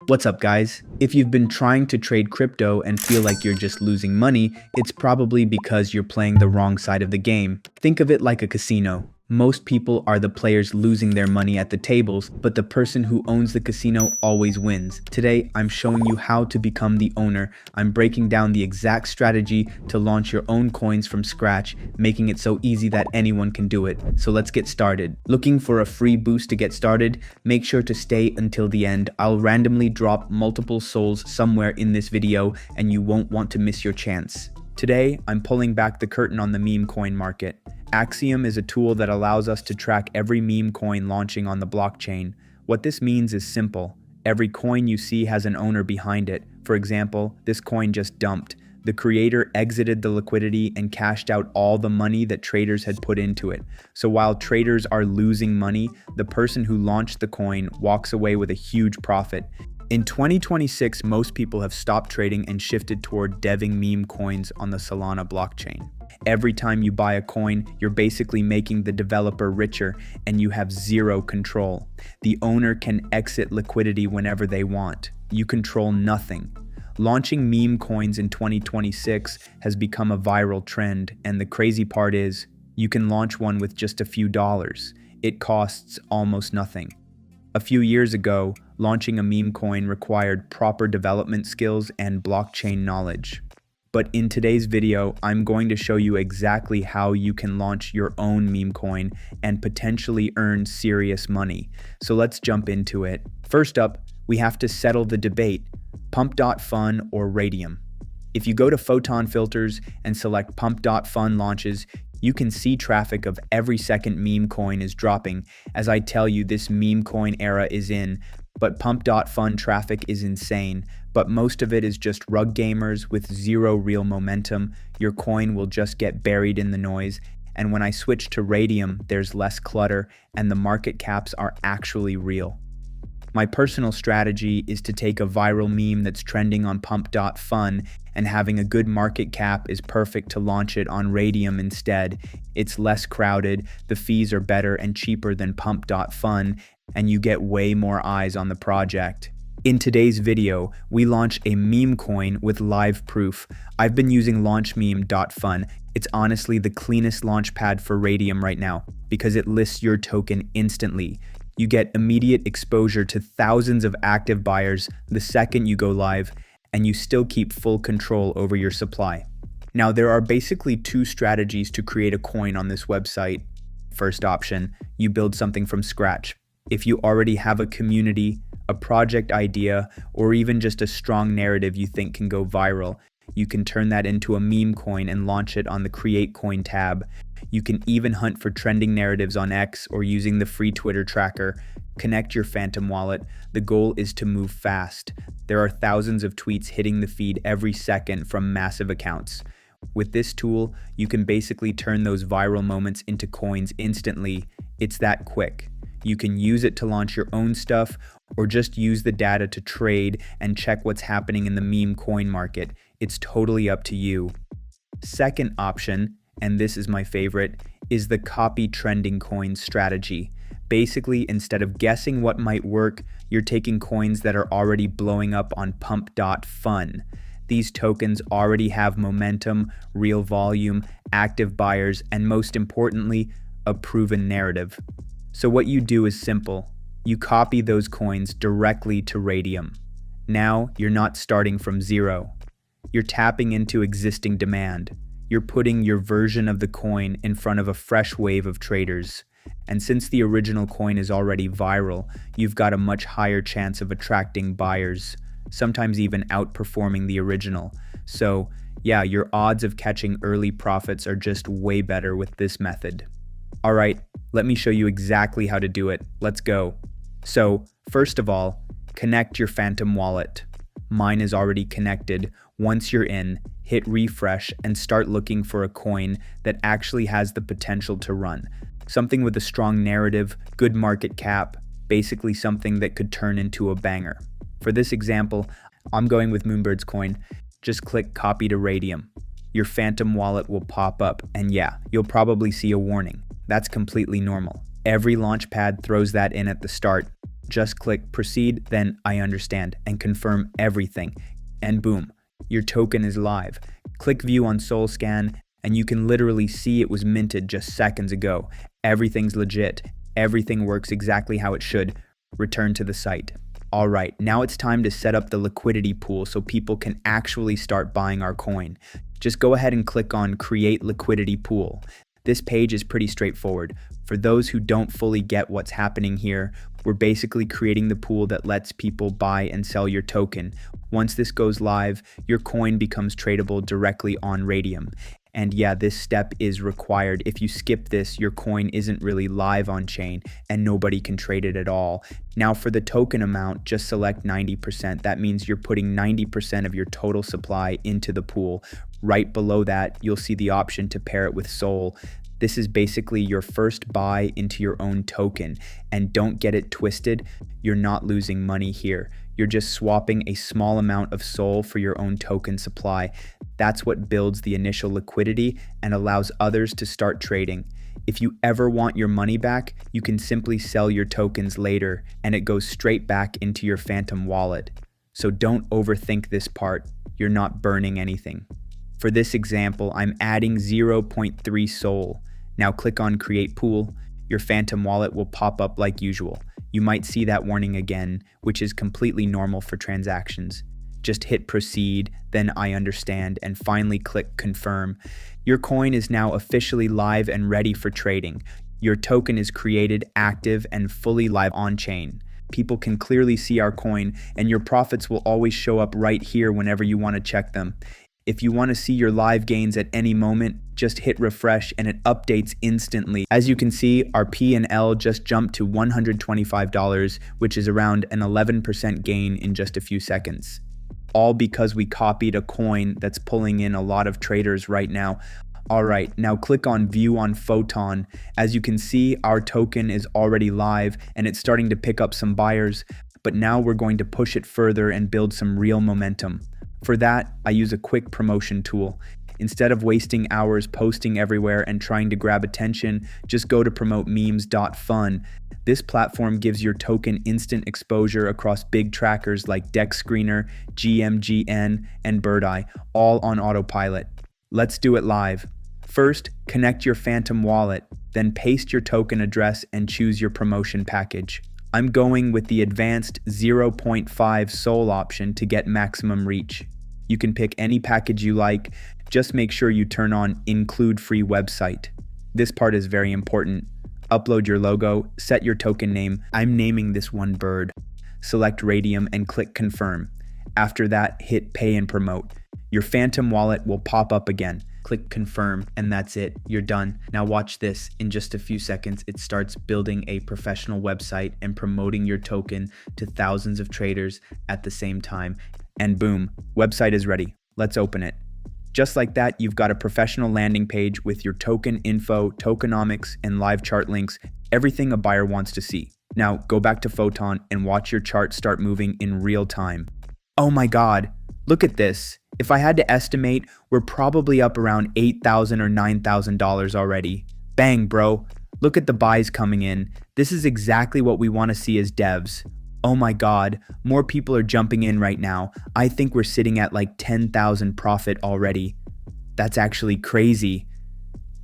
What's up, guys? If you've been trying to trade crypto and feel like you're just losing money, it's probably because you're playing the wrong side of the game. Think of it like a casino. Most people are the players losing their money at the tables, but the person who owns the casino always wins. Today, I'm showing you how to become the owner. I'm breaking down the exact strategy to launch your own coins from scratch, making it so easy that anyone can do it. So let's get started. Looking for a free boost to get started? Make sure to stay until the end. I'll randomly drop multiple souls somewhere in this video, and you won't want to miss your chance. Today, I'm pulling back the curtain on the MemeCoin market. Axiom is a tool that allows us to track every meme coin launching on the blockchain. What this means is simple. Every coin you see has an owner behind it. For example, this coin just dumped. The creator exited the liquidity and cashed out all the money that traders had put into it. So while traders are losing money, the person who launched the coin walks away with a huge profit. In 2026, most people have stopped trading and shifted toward deving meme coins on the Solana blockchain. Every time you buy a coin, you're basically making the developer richer, and you have zero control. The owner can exit liquidity whenever they want. You control nothing. Launching meme coins in 2026 has become a viral trend, and the crazy part is, you can launch one with just a few dollars. It costs almost nothing. A few years ago, launching a meme coin required proper development skills and blockchain knowledge. But in today's video, I'm going to show you exactly how you can launch your own meme coin and potentially earn serious money. So let's jump into it. First up, we have to settle the debate, Pump.Fun or Raydium. If you go to Photon Filters and select Pump.Fun launches, you can see traffic of every second meme coin is dropping. As I tell you, this meme coin era is in, but Pump.Fun traffic is insane. But most of it is just rug gamers with zero real momentum. Your coin will just get buried in the noise. And when I switch to Raydium, there's less clutter and the market caps are actually real. My personal strategy is to take a viral meme that's trending on Pump.Fun, and having a good market cap is perfect to launch it on Raydium instead. It's less crowded, the fees are better and cheaper than Pump.Fun, and you get way more eyes on the project. In today's video, we launch a meme coin with live proof. I've been using launchmeme.fun. It's honestly the cleanest launchpad for Raydium right now because it lists your token instantly. You get immediate exposure to thousands of active buyers the second you go live, and you still keep full control over your supply. Now, there are basically two strategies to create a coin on this website. First option, you build something from scratch. If you already have a community, a project idea, or even just a strong narrative you think can go viral, you can turn that into a meme coin and launch it on the Create Coin tab. You can even hunt for trending narratives on X or using the free Twitter tracker. Connect your Phantom wallet. The goal is to move fast. There are thousands of tweets hitting the feed every second from massive accounts. With this tool, you can basically turn those viral moments into coins instantly. It's that quick. You can use it to launch your own stuff or just use the data to trade and check what's happening in the meme coin market. It's totally up to you. Second option, and this is my favorite, is the copy trending coins strategy. Basically, instead of guessing what might work, you're taking coins that are already blowing up on Pump.Fun. These tokens already have momentum, real volume, active buyers, and most importantly, a proven narrative. So what you do is simple. You copy those coins directly to Raydium. Now, you're not starting from zero. You're tapping into existing demand. You're putting your version of the coin in front of a fresh wave of traders. And since the original coin is already viral, you've got a much higher chance of attracting buyers, sometimes even outperforming the original. So, yeah, your odds of catching early profits are just way better with this method. All right, let me show you exactly how to do it. Let's go. So, first of all, connect your Phantom wallet. Mine is already connected. Once you're in, hit refresh and start looking for a coin that actually has the potential to run. Something with a strong narrative, good market cap, basically something that could turn into a banger. For this example, I'm going with Moonbird's coin. Just click copy to Raydium. Your Phantom wallet will pop up, and yeah, you'll probably see a warning. That's completely normal. Every launchpad throws that in at the start. Just click proceed, then I understand, and confirm everything. And boom, your token is live. Click view on SolScan, and you can literally see it was minted just seconds ago. Everything's legit. Everything works exactly how it should. Return to the site. Alright, now it's time to set up the liquidity pool so people can actually start buying our coin. Just go ahead and click on Create Liquidity Pool. This page is pretty straightforward. For those who don't fully get what's happening here, we're basically creating the pool that lets people buy and sell your token. Once this goes live, your coin becomes tradable directly on Raydium. And yeah, this step is required. If you skip this, your coin isn't really live on chain and nobody can trade it at all. Now for the token amount, just select 90%. That means you're putting 90% of your total supply into the pool. Right below that, you'll see the option to pair it with Sol. This is basically your first buy into your own token. And don't get it twisted, you're not losing money here. You're just swapping a small amount of Sol for your own token supply. That's what builds the initial liquidity and allows others to start trading. If you ever want your money back, you can simply sell your tokens later and it goes straight back into your Phantom wallet. So don't overthink this part, you're not burning anything. For this example, I'm adding 0.3 Sol. Now click on Create Pool. Your Phantom wallet will pop up like usual. You might see that warning again, which is completely normal for transactions. Just hit proceed, then I understand, and finally click confirm. Your coin is now officially live and ready for trading. Your token is created, active, and fully live on chain. People can clearly see our coin, and your profits will always show up right here whenever you want to check them. If you want to see your live gains at any moment, just hit refresh and it updates instantly. As you can see, our P&L just jumped to $125, which is around an 11% gain in just a few seconds. All because we copied a coin that's pulling in a lot of traders right now. Alright, now click on View on Photon. As you can see, our token is already live and it's starting to pick up some buyers, but now we're going to push it further and build some real momentum. For that, I use a quick promotion tool. Instead of wasting hours posting everywhere and trying to grab attention, just go to promote Memes.Fun. This platform gives your token instant exposure across big trackers like DexScreener, GMGN, and Birdeye, all on Autopilot. Let's do it live. First, connect your Phantom wallet, then paste your token address and choose your promotion package. I'm going with the advanced 0.5 Sol option to get maximum reach. You can pick any package you like, just make sure you turn on Include Free Website. This part is very important. Upload your logo, set your token name. I'm naming this one Bird. Select Raydium and click Confirm. After that, hit Pay and Promote. Your Phantom wallet will pop up again. Click confirm and that's it, you're done. Now watch this, in just a few seconds it starts building a professional website and promoting your token to thousands of traders at the same time. And boom, website is ready, let's open it. Just like that, you've got a professional landing page with your token info, tokenomics, and live chart links, everything a buyer wants to see. Now go back to Photon and watch your chart start moving in real time. Oh my god, look at this. If I had to estimate, we're probably up around $8,000 or $9,000 already. Bang, bro. Look at the buys coming in. This is exactly what we want to see as devs. Oh my god, more people are jumping in right now. I think we're sitting at like 10,000 profit already. That's actually crazy.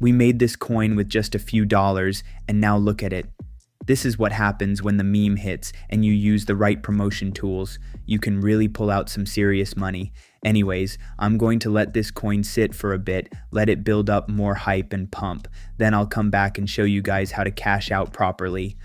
We made this coin with just a few dollars, and now look at it. This is what happens when the meme hits and you use the right promotion tools. You can really pull out some serious money. Anyways, I'm going to let this coin sit for a bit, let it build up more hype and pump. Then I'll come back and show you guys how to cash out properly.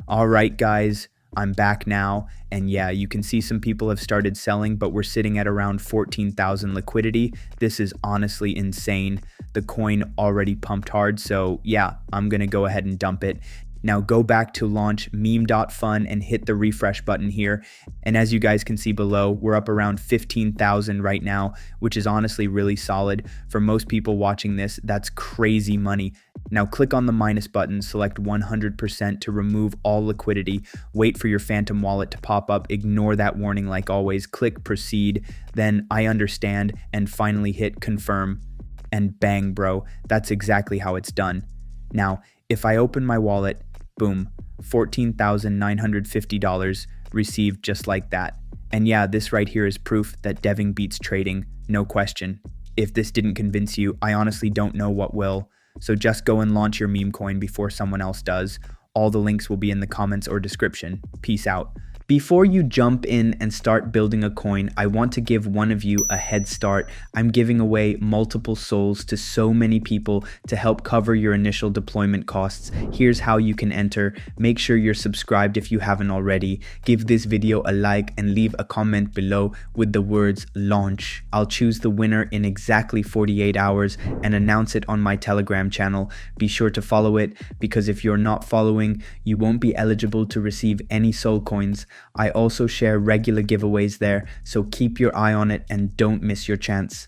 Alright guys, I'm back now, and yeah, you can see some people have started selling, but we're sitting at around 14,000 liquidity. This is honestly insane. The coin already pumped hard, so yeah, I'm gonna go ahead and dump it. Now go back to launch Meme.Fun and hit the refresh button here. And as you guys can see below, we're up around 15,000 right now, which is honestly really solid. For most people watching this, that's crazy money. Now click on the minus button, select 100% to remove all liquidity, wait for your Phantom wallet to pop up, ignore that warning like always, click proceed, then I understand, and finally hit confirm. And bang bro, that's exactly how it's done. Now, if I open my wallet, boom, $14,950 received just like that. And yeah, this right here is proof that deving beats trading, no question. If this didn't convince you, I honestly don't know what will. So just go and launch your MemeCoin before someone else does. All the links will be in the comments or description. Peace out. Before you jump in and start building a coin, I want to give one of you a head start. I'm giving away multiple souls to so many people to help cover your initial deployment costs. Here's how you can enter. Make sure you're subscribed if you haven't already. Give this video a like and leave a comment below with the words launch. I'll choose the winner in exactly 48 hours and announce it on my Telegram channel. Be sure to follow it, because if you're not following, you won't be eligible to receive any soul coins. I also share regular giveaways there, so keep your eye on it and don't miss your chance.